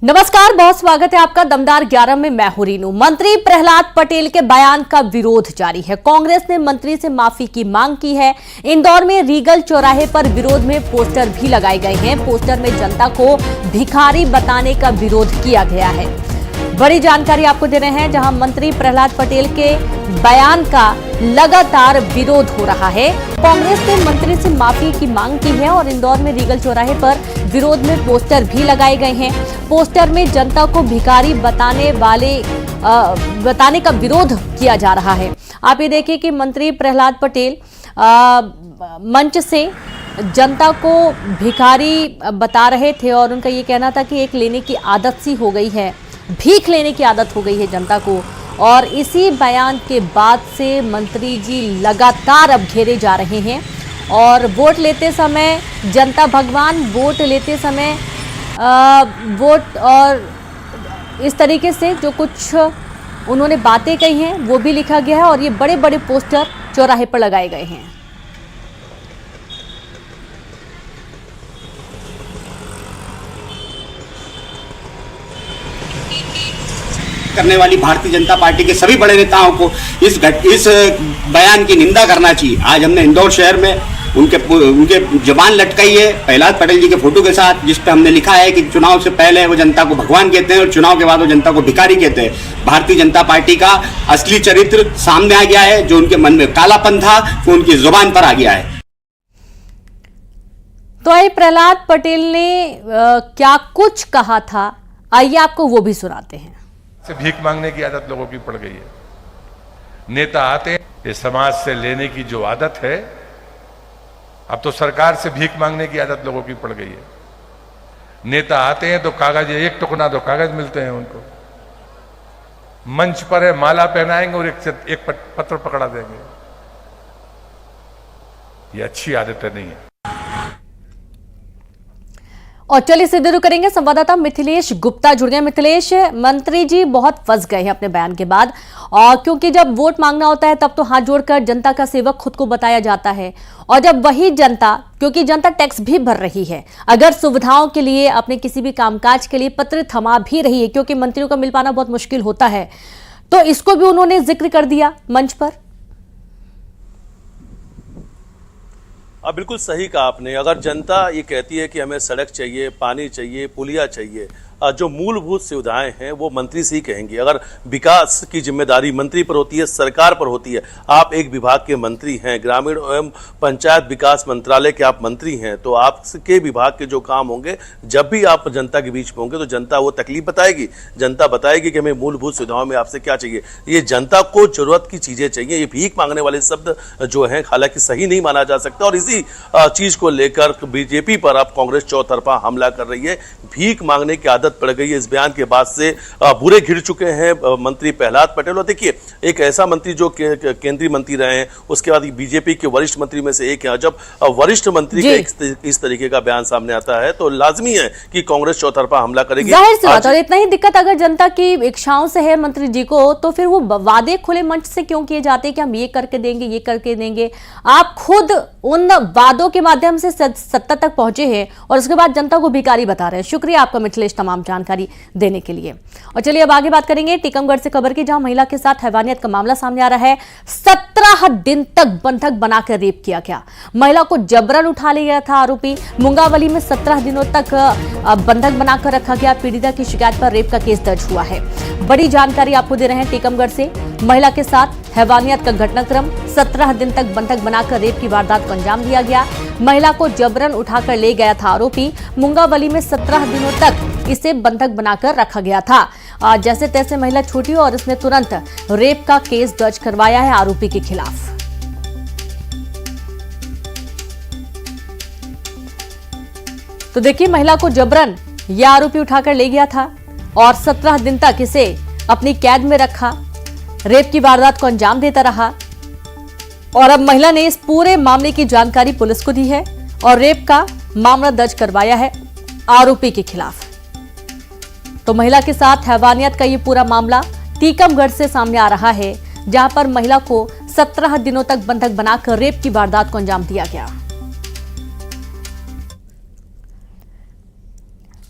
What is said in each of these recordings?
नमस्कार, बहुत स्वागत है आपका दमदार 11 में। मैं हूं रीनू। मंत्री प्रहलाद पटेल के बयान का विरोध जारी है। कांग्रेस ने मंत्री से माफी की मांग की है। इंदौर में रीगल चौराहे पर विरोध में पोस्टर भी लगाए गए हैं। पोस्टर में जनता को भिखारी बताने का विरोध किया गया है। बड़ी जानकारी आपको दे रहे हैं, जहां मंत्री प्रहलाद पटेल के बयान का लगातार विरोध हो रहा है। कांग्रेस ने मंत्री से माफी की मांग की है और इंदौर में रीगल चौराहे पर विरोध में पोस्टर भी लगाए गए हैं। पोस्टर में जनता को भिखारी बताने का विरोध किया जा रहा है। आप ये देखिए कि मंत्री प्रहलाद पटेल मंच से जनता को भिखारी बता रहे थे और उनका ये कहना था कि एक लेने की आदत सी हो गई है, भीख लेने की आदत हो गई है जनता को। और इसी बयान के बाद से मंत्री जी लगातार अब घेरे जा रहे हैं और वोट लेते समय जनता भगवान, वोट लेते समय वोट और इस तरीके से जो कुछ उन्होंने बातें कही हैं वो भी लिखा गया है और ये बड़े बड़े पोस्टर चौराहे पर लगाए गए हैं। करने वाली भारतीय जनता पार्टी के सभी बड़े नेताओं को इस बयान की निंदा करना चाहिए। आज हमने इंदौर शहर में उनके जबान लटकाई है प्रहलाद पटेल जी के फोटो के साथ, जिस पे हमने लिखा है कि चुनाव से पहले वो जनता को भगवान कहते हैं और चुनाव के बाद वो जनता को भिखारी कहते हैं। भारतीय जनता पार्टी का असली चरित्र सामने आ गया है। जो उनके मन में कालापन था वो उनकी जुबान पर आ गया है। तो प्रहलाद पटेल ने क्या कुछ कहा था, आइए आपको वो भी सुनाते हैं। से भीख मांगने की आदत लोगों की पड़ गई है। नेता आते हैं, ये समाज से लेने की जो आदत है, अब तो सरकार से भीख मांगने की आदत लोगों की पड़ गई है। नेता आते हैं तो कागज, एक टुकड़ा तो कागज मिलते हैं उनको, मंच पर है माला पहनाएंगे और एक पत्र पकड़ा देंगे। ये अच्छी आदतें नहीं है। और चलिए सीधे रुक करेंगे, संवाददाता मिथिलेश गुप्ता जुड़ गए। मिथिलेश, मंत्री जी बहुत फंस गए हैं अपने बयान के बाद, और क्योंकि जब वोट मांगना होता है तब तो हाथ जोड़कर जनता का सेवक खुद को बताया जाता है, और जब वही जनता, क्योंकि जनता टैक्स भी भर रही है, अगर सुविधाओं के लिए, अपने किसी भी कामकाज के लिए पत्र थमा भी रही है, क्योंकि मंत्रियों का मिल पाना बहुत मुश्किल होता है, तो इसको भी उन्होंने जिक्र कर दिया मंच पर। बिल्कुल सही कहा आपने। अगर जनता ये कहती है कि हमें सड़क चाहिए, पानी चाहिए, पुलिया चाहिए, जो मूलभूत सुविधाएं हैं वो मंत्री से ही कहेंगे। अगर विकास की जिम्मेदारी मंत्री पर होती है, सरकार पर होती है, आप एक विभाग के मंत्री हैं, ग्रामीण एवं पंचायत विकास मंत्रालय के आप मंत्री हैं, तो आपके विभाग के जो काम होंगे, जब भी आप जनता के बीच में होंगे तो जनता वो तकलीफ बताएगी। जनता बताएगी कि हमें मूलभूत सुविधाओं में आपसे क्या चाहिए। ये जनता को जरूरत की चीजें चाहिए। ये भीख मांगने वाले शब्द जो हैं हालांकि सही नहीं माना जा सकता, और इसी चीज को लेकर बीजेपी पर अब कांग्रेस चौतरफा हमला कर रही है। भीख मांगने की आदत पड़ गई है। इस बयान के बाद से बुरे घिर चुके हैं मंत्री प्रहलाद पटेल। और देखिए, एक ऐसा मंत्री जो केंद्रीय मंत्री रहे हैं, उसके बाद बीजेपी के वरिष्ठ मंत्री में से एक है। जब वरिष्ठ मंत्री का इस तरीके का बयान सामने आता है तो लाजमी है कि कांग्रेस चौतरफा हमला करेगी। जाहिर सी बात है। और इतना ही दिक्कत अगर जनता की इच्छाओं से है मंत्री जी को, तो फिर वो वादे खुले मंच से क्यों किए जाते हैं कि हम ये करके देंगे, ये करके देंगे। आप खुद उन वादों के माध्यम से सत्ता तक पहुंचे हैं और उसके बाद जनता को भिखारी बता रहे हैं। शुक्रिया आपका मिथिलेश तमाम जानकारी देने के लिए। और चलिए अब आगे बात करेंगे टीकमगढ़ से खबर की, जहां महिला के साथ हैवानियत का मामला सामने आ रहा है। 17 दिन तक बंधक बनाकर रेप किया गया। महिला को जबरन उठा लिया गया था आरोपी। मुंगावली में 17 दिनों तक बंधक बनाकर रखा गया। पीड़िता की शिकायत पर रेप का केस दर्ज हुआ है। बड़ी जानकारी आपको दे रहे हैं टीकमगढ़ से। महिला के साथ हैवानियत का घटनाक्रम, 17 दिन तक बंधक बनाकर रेप की वारदात को अंजाम दिया गया। महिला को जबरन उठाकर ले गया था आरोपी। मुंगावली में 17 दिनों तक इसे बंधक बनाकर रखा गया था। जैसे तैसे महिला छूटी और इसने तुरंत रेप का केस दर्ज करवाया है आरोपी के खिलाफ। तो देखिए, महिला को जबरन यह आरोपी उठाकर ले गया था और 17 दिन तक इसे अपनी कैद में रखा, रेप की वारदात को अंजाम देता रहा। और अब महिला ने इस पूरे मामले की जानकारी पुलिस को दी है और रेप का मामला दर्ज करवाया है आरोपी के खिलाफ। तो महिला के साथ हैवानियत का ये पूरा मामला टीकमगढ़ से सामने आ रहा है, जहां पर महिला को 17 दिनों तक बंधक बनाकर रेप की वारदात को अंजाम दिया गया।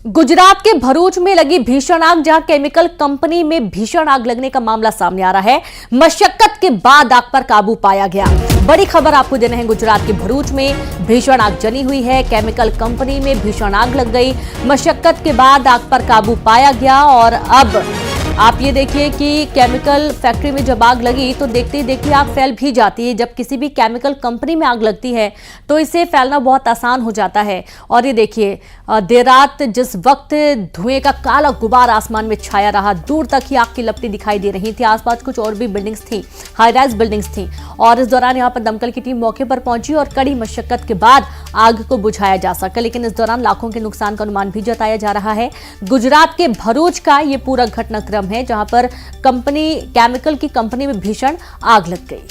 गुजरात के भरूच में लगी भीषण आग, जहां केमिकल कंपनी में भीषण आग लगने का मामला सामने आ रहा है। मशक्कत के बाद आग पर काबू पाया गया। बड़ी खबर आपको दे रहे हैं, गुजरात के भरूच में भीषण आग जनी हुई है। केमिकल कंपनी में भीषण आग लग गई। मशक्कत के बाद आग पर काबू पाया गया और अब आप ये देखिए कि केमिकल फैक्ट्री में जब आग लगी तो देखते ही देखते आग फैल भी जाती है। जब किसी भी केमिकल कंपनी में आग लगती है तो इसे फैलना बहुत आसान हो जाता है। और ये देखिए देर रात जिस वक्त धुएं का काला गुबार आसमान में छाया रहा, दूर तक ही आग की लपटें दिखाई दे रही थी। आसपास कुछ और भी बिल्डिंग्स थी, हाई राइज बिल्डिंग्स थी और इस दौरान यहाँ पर दमकल की टीम मौके पर पहुंची और कड़ी मशक्कत के बाद आग को बुझाया जा सका। लेकिन इस दौरान लाखों के नुकसान का अनुमान भी जताया जा रहा है। गुजरात के भरूच का ये पूरा घटनाक्रम है जहां पर केमिकल की कंपनी में भीषण आग लग गई।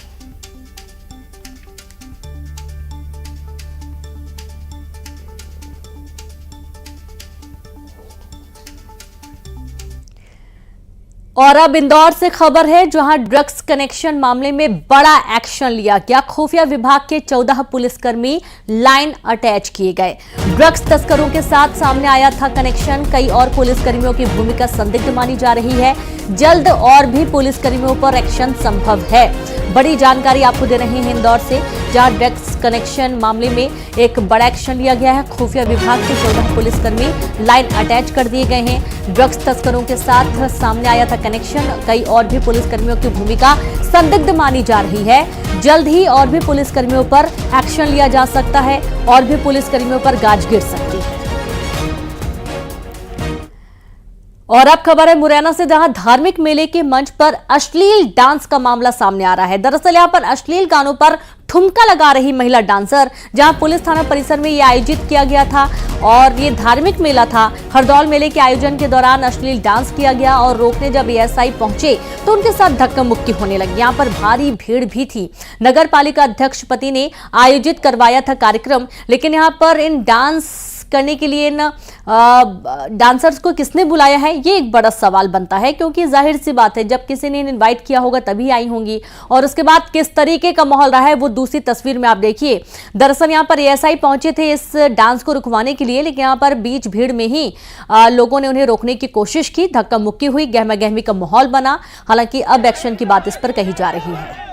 और अब इंदौर से खबर है, जहां ड्रग्स कनेक्शन मामले में बड़ा एक्शन लिया गया। खुफिया विभाग के 14 पुलिसकर्मी लाइन अटैच किए गए। ड्रग्स तस्करों के साथ सामने आया था कनेक्शन। कई और पुलिसकर्मियों की भूमिका संदिग्ध मानी जा रही है। जल्द और भी पुलिसकर्मियों पर एक्शन संभव है। बड़ी जानकारी आपको दे रहे हैं इंदौर से, जहां ड्रग्स कनेक्शन मामले में एक बड़ा एक्शन लिया गया है। खुफिया विभाग के 14 पुलिसकर्मी लाइन अटैच कर दिए गए हैं। ड्रग्स तस्करों के साथ सामने आया था कनेक्शन। कई और भी पुलिसकर्मियों की भूमिका संदिग्ध मानी जा रही है। जल्द ही और भी पुलिसकर्मियों पर एक्शन लिया जा सकता है और भी पुलिसकर्मियों पर गाज गिर सकती है। और अब खबर है मुरैना से, जहां धार्मिक मेले के मंच पर अश्लील डांस का मामला सामने आ रहा है। दरअसल यहां पर अश्लील गानों पर ठुमका लगा रही महिला डांसर, जहां पुलिस थाना परिसर में यह आयोजित किया गया था और ये धार्मिक मेला था। हरदौल मेले के आयोजन के दौरान अश्लील डांस किया गया और रोकने जब एएसआई पहुंचे तो उनके साथ धक्का मुक्की होने लगी। यहां पर भारी भीड़ भी थी। नगर पालिका अध्यक्ष पति ने आयोजित करवाया था कार्यक्रम, लेकिन यहां पर इन डांस करने के लिए डांसर्स को किसने बुलाया है, ये एक बड़ा सवाल बनता है। क्योंकि जाहिर सी बात है, जब किसी ने इनवाइट किया होगा तभी आई होंगी और उसके बाद किस तरीके का माहौल रहा है वो दूसरी तस्वीर में आप देखिए। दरअसल यहां पर एएसआई पहुंचे थे इस डांस को रुकवाने के लिए, लेकिन यहां पर बीच भीड़ में ही लोगों ने उन्हें रोकने की कोशिश की। धक्का मुक्की हुई, गहमा गहमी का माहौल बना। हालांकि अब एक्शन की बात इस पर कही जा रही है।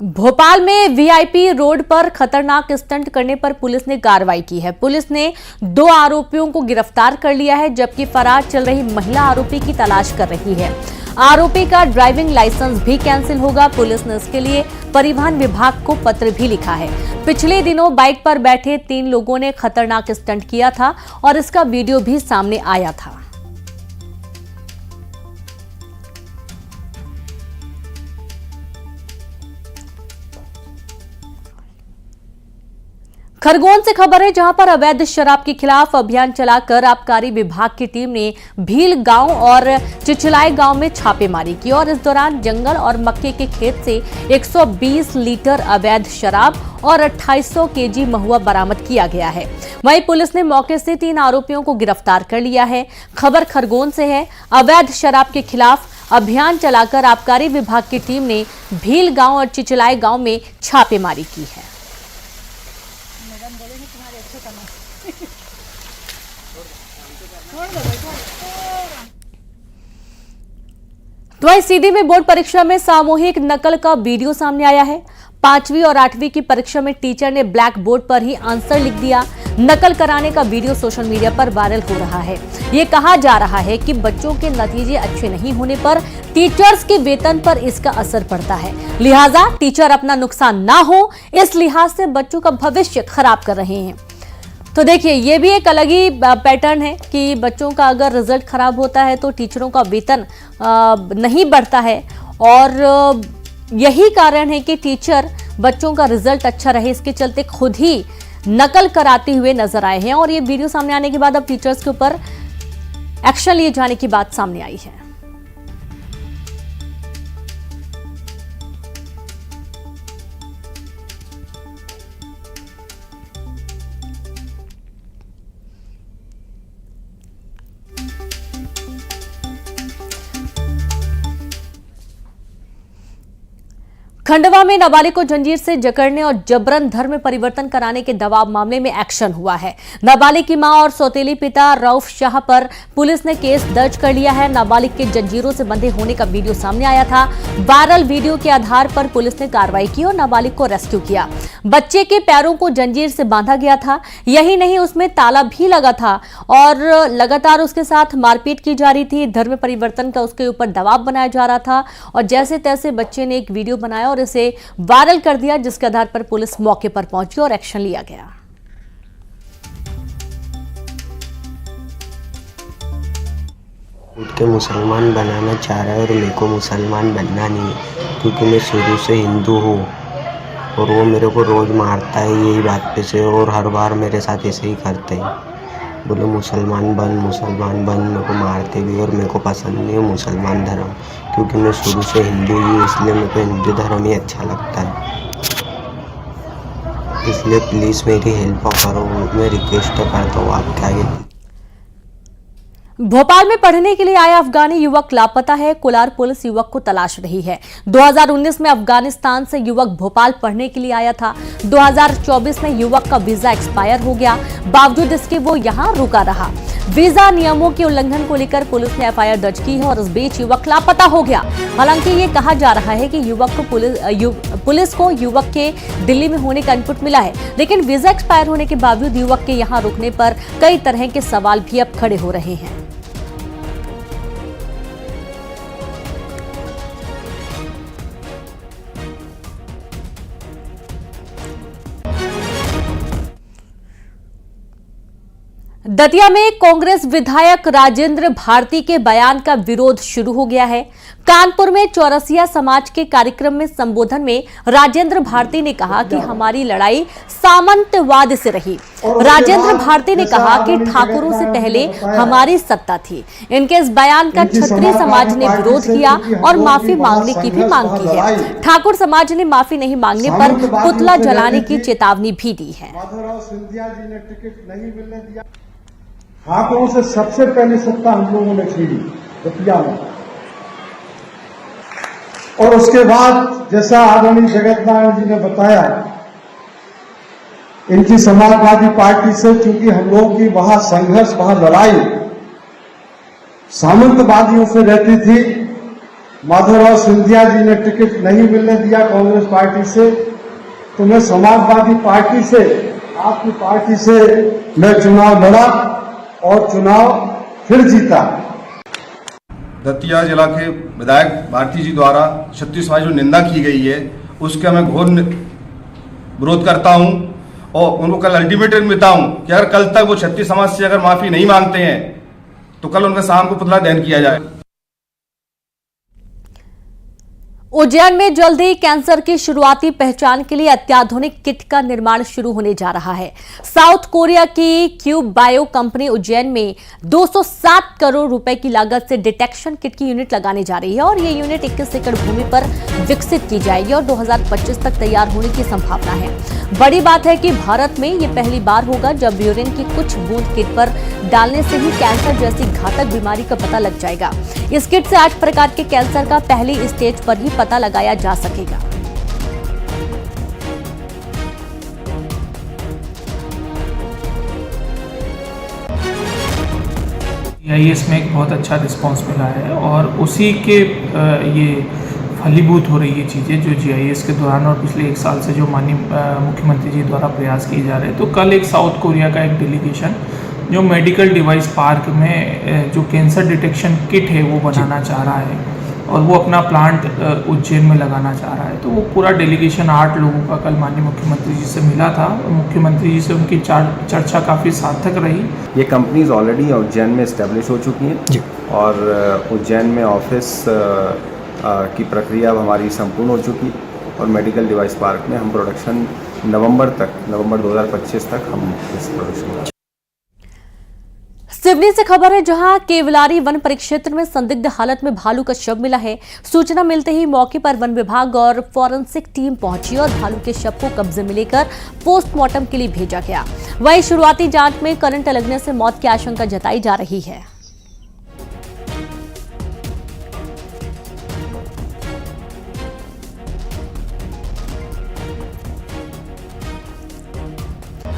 भोपाल में वीआईपी रोड पर खतरनाक स्टंट करने पर पुलिस ने कार्रवाई की है। पुलिस ने 2 आरोपियों को गिरफ्तार कर लिया है, जबकि फरार चल रही महिला आरोपी की तलाश कर रही है। आरोपी का ड्राइविंग लाइसेंस भी कैंसिल होगा। पुलिस ने इसके लिए परिवहन विभाग को पत्र भी लिखा है। पिछले दिनों बाइक पर बैठे 3 लोगों ने खतरनाक स्टंट किया था और इसका वीडियो भी सामने आया था। खरगोन से खबर है, जहां पर अवैध शराब के खिलाफ अभियान चलाकर आबकारी विभाग की टीम ने भील गांव और चिचलाई गांव में छापेमारी की और इस दौरान जंगल और मक्के के खेत से 120 लीटर अवैध शराब और 2800 केजी महुआ बरामद किया गया है। वहीं पुलिस ने मौके से 3 आरोपियों को गिरफ्तार कर लिया है। खबर खरगोन से है। अवैध शराब के खिलाफ अभियान चलाकर आबकारी विभाग की टीम ने भील गांव और चिचलाई गांव में छापेमारी की है। तो वहीं सीधी में बोर्ड परीक्षा में सामूहिक नकल का वीडियो सामने आया है। 5वीं और 8वीं की परीक्षा में टीचर ने ब्लैक बोर्ड पर ही आंसर लिख दिया। नकल कराने का वीडियो सोशल मीडिया पर वायरल हो रहा है। ये कहा जा रहा है कि बच्चों के नतीजे अच्छे नहीं होने पर टीचर्स के वेतन पर इसका असर पड़ता है, लिहाजा टीचर अपना नुकसान ना हो इस लिहाज से बच्चों का भविष्य खराब कर रहे हैं। तो देखिए, ये भी एक अलग ही पैटर्न है कि बच्चों का अगर रिजल्ट खराब होता है तो टीचरों का वेतन नहीं बढ़ता है और यही कारण है कि टीचर बच्चों का रिजल्ट अच्छा रहे इसके चलते खुद ही नकल कराते हुए नजर आए हैं। और ये वीडियो सामने आने के बाद अब टीचर्स के ऊपर एक्शन लिए जाने की बात सामने आई है। खंडवा में नाबालिग को जंजीर से जकड़ने और जबरन धर्म परिवर्तन कराने के दबाव मामले में एक्शन हुआ है। नाबालिग की मां और सौतेली पिता रऊफ शाह पर पुलिस ने केस दर्ज कर लिया है। नाबालिग के जंजीरों से बंधे होने का वीडियो सामने आया था। वायरल वीडियो के आधार पर पुलिस ने कार्रवाई की और नाबालिग को रेस्क्यू किया। बच्चे के पैरों को जंजीर से बांधा गया था। यही नहीं, उसमें ताला भी लगा था और लगातार उसके साथ मारपीट की जा रही थी। धर्म परिवर्तन का उसके ऊपर दबाव बनाया जा रहा था और जैसे तैसे बच्चे ने एक वीडियो बनाया और इसे वायरल कर दिया, जिसके आधार पर पुलिस मौके पर पहुंची और एक्शन लिया गया। खुद के मुसलमान बनाना चाह रहा है और मेरे को मुसलमान बनना नहीं है, क्योंकि मैं शुरू से हिंदू हूँ और वो मेरे को रोज़ मारता है यही बात पे से, और हर बार मेरे साथ ऐसे ही करते हैं। बोले मुसलमान बन मेरे को मारते भी, और मेरे को पसंद नहीं है मुसलमान धर्म, क्योंकि मैं शुरू से हिंदू ही हूँ, इसलिए मेरे को हिंदू धर्म ही अच्छा लगता है। इसलिए प्लीज़ मेरी हेल्प करो, मैं रिक्वेस्ट करता हूँ आपके आगे। भोपाल में पढ़ने के लिए आया अफगानी युवक लापता है। कोलार पुलिस युवक को तलाश रही है। 2019 में अफगानिस्तान से युवक भोपाल पढ़ने के लिए आया था। 2024 में युवक का वीजा एक्सपायर हो गया, बावजूद इसके वो यहां रुका रहा। वीजा नियमों के उल्लंघन को लेकर पुलिस ने एफआईआर दर्ज की है और इस बीच युवक लापता हो गया। हालांकि ये कहा जा रहा है कि युवक को पुलिस को युवक के दिल्ली में होने का इनपुट मिला है, लेकिन वीजा एक्सपायर होने के बावजूद युवक के यहां रुकने पर कई तरह के सवाल भी अब खड़े हो रहे हैं। दतिया में कांग्रेस विधायक राजेंद्र भारती के बयान का विरोध शुरू हो गया है। कानपुर में चौरसिया समाज के कार्यक्रम में संबोधन में राजेंद्र भारती ने कहा कि हमारी लड़ाई सामंतवाद से रही। राजेंद्र भारती ने कहा कि ठाकुरों से पहले हमारी सत्ता थी। इनके इस बयान का क्षत्रिय समाज ने विरोध किया और माफी मांगने की भी मांग की है। ठाकुर समाज ने माफी नहीं मांगने पर पुतला जलाने की चेतावनी भी दी है। ठाकुरों से सबसे पहले सत्ता हम लोगों ने छीनी दतिया में, और उसके बाद जैसा आदरणीय जगत नारायण जी ने बताया, इनकी समाजवादी पार्टी से, चूंकि हम लोगों की वहां संघर्ष, वहां लड़ाई सामंतवादियों से रहती थी। माधवराव सिंधिया जी ने टिकट नहीं मिलने दिया कांग्रेस पार्टी से, तो मैं समाजवादी पार्टी से, आपकी पार्टी से मैं चुनाव लड़ा और चुनाव फिर जीता। दतिया जिला के विधायक भारती जी द्वारा क्षत्रिय समाज जो निंदा की गई है, उसका मैं घोर विरोध करता हूं और उनको कल अल्टीमेटम देता हूं कि अगर कल तक वो क्षत्रिय समाज से अगर माफी नहीं मांगते हैं तो कल उनका शाम को पुतला दहन किया जाए। उज्जैन में जल्द ही कैंसर की शुरुआती पहचान के लिए अत्याधुनिक किट का निर्माण शुरू होने जा रहा है। साउथ कोरिया की क्यूब बायो कंपनी उज्जैन में 207 करोड़ रुपए की लागत से डिटेक्शन किट की यूनिट लगाने जा रही है और ये यूनिट 21 एकड़ भूमि पर विकसित की जाएगी और 2025 तक तैयार होने की संभावना है। बड़ी बात है कि भारत में ये पहली बार होगा जब यूरिन की कुछ बूंद किट पर डालने से ही कैंसर जैसी घातक बीमारी का पता लग जाएगा। इस किट से 8 प्रकार के कैंसर का पहली स्टेज पर ही पता लगाया जा सकेगा। जीआईएस में एक बहुत अच्छा रिस्पांस मिला है और उसी के ये फलीभूत हो रही है चीज़ें जो जीआईएस के दौरान और पिछले 1 साल से जो माननीय मुख्यमंत्री जी द्वारा प्रयास किए जा रहे हैं। तो कल एक साउथ कोरिया का एक डेलीगेशन जो मेडिकल डिवाइस पार्क में जो कैंसर डिटेक्शन किट है वो बनाना चाह रहा है और वो अपना प्लांट उज्जैन में लगाना चाह रहा है। तो वो पूरा डेलीगेशन 8 लोगों का कल माननीय मुख्यमंत्री जी से मिला था और मुख्यमंत्री जी से उनकी चर्चा काफ़ी सार्थक रही। ये कंपनीज ऑलरेडी उज्जैन में इस्टेब्लिश हो चुकी हैं और उज्जैन में ऑफिस की प्रक्रिया अब हमारी संपूर्ण हो चुकी और मेडिकल डिवाइस पार्क में हम प्रोडक्शन नवंबर 2025 तक हम इस प्रोडक्शन। सिवनी से खबर है जहां केवलारी वन परिक्षेत्र में संदिग्ध हालत में भालू का शव मिला है। सूचना मिलते ही मौके पर वन विभाग और फॉरेंसिक टीम पहुंची और भालू के शव को कब्जे में लेकर पोस्टमार्टम के लिए भेजा गया। वहीं शुरुआती जांच में करंट लगने से मौत की आशंका जताई जा रही है।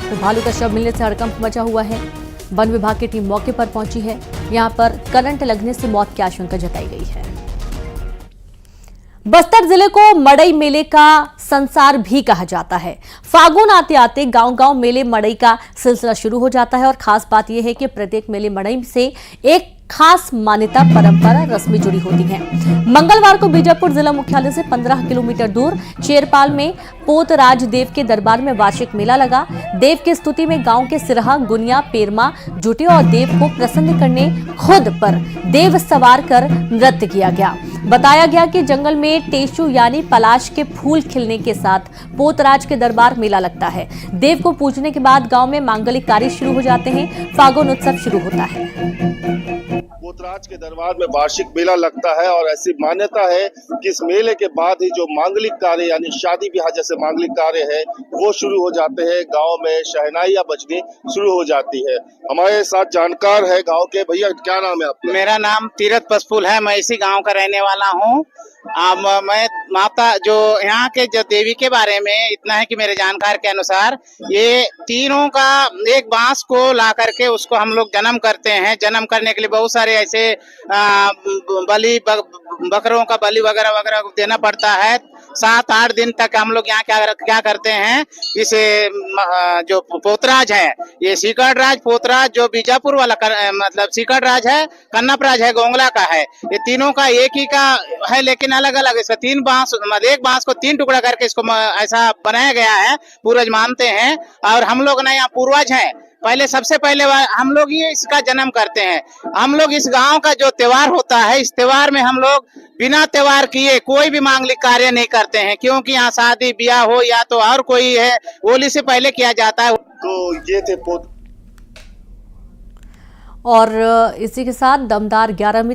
तो भालू का शव मिलने से हड़कंप मचा हुआ है। वन विभाग की टीम मौके पर पहुंची है। यहां पर करंट लगने से मौत की आशंका जताई गई है। बस्तर जिले को मड़ई मेले का संसार भी कहा जाता है। फागुन आते आते गांव-गांव मेले मड़ई का सिलसिला शुरू हो जाता है और खास बात यह है कि प्रत्येक मेले मड़ई से एक खास मान्यता, परंपरा, रस्में जुड़ी होती हैं। मंगलवार को बीजापुर जिला मुख्यालय से 15 किलोमीटर दूर चेरपाल में पोतराज देव के दरबार में वार्षिक मेला लगा। देव की स्तुति में गांव के सिरहा, गुनिया, पेरमा जुटे और देव को प्रसन्न करने खुद पर देव सवार कर नृत्य किया गया। बताया गया कि जंगल में टेशु यानी पलाश के फूल खिलने के साथ पोतराज के दरबार मेला लगता है। देव को पूजने के बाद गांव में मांगलिक कार्य शुरू हो जाते हैं। फागुन उत्सव शुरू होता है। पोतराज के दरबार में वार्षिक मेला लगता है और ऐसी मान्यता है कि इस मेले के बाद ही जो मांगलिक कार्य यानी शादी ब्याह जैसे मांगलिक कार्य है वो शुरू हो जाते हैं। गांव में शहनाइयां बजनी शुरू हो जाती है। हमारे साथ जानकार है गांव के। भैया क्या नाम है आपका? मेरा नाम तीरथ पसफुल है। मैं इसी गांव का रहने वाला हूं। मैं माता जो यहाँ के जो देवी के बारे में इतना है कि मेरे जानकार के अनुसार ये तीनों का एक बांस को ला करके उसको हम लोग जन्म करते हैं। जन्म करने के लिए बहुत सारे ऐसे बलि बकरों का बलि वगैरह वगैरह देना पड़ता है। 7-8 दिन तक हम लोग यहाँ क्या करते हैं, इसे जो पोतराज है, ये सीकड़ राज पोतराज जो बीजापुर वाला मतलब सीकड़ राज है, कन्नप राज है, गोंगला का है। ये तीनों का एक ही का है लेकिन अलग अलग। इसका 3 बांस एक बांस को 3 टुकड़ा करके इसको ऐसा बनाया गया है। पूर्वज मानते हैं और हम लोग ना यहाँ पूर्वज हैं। पहले सबसे पहले हम लोग ही इसका जन्म करते हैं। हम लोग इस गांव का जो त्योहार होता है, इस त्योहार में हम लोग बिना त्योहार किए कोई भी मांगलिक कार्य नहीं करते हैं, क्योंकि यहाँ शादी ब्याह हो या तो और कोई है होली से पहले किया जाता है। तो ये थे और इसी के साथ दमदार 11वीं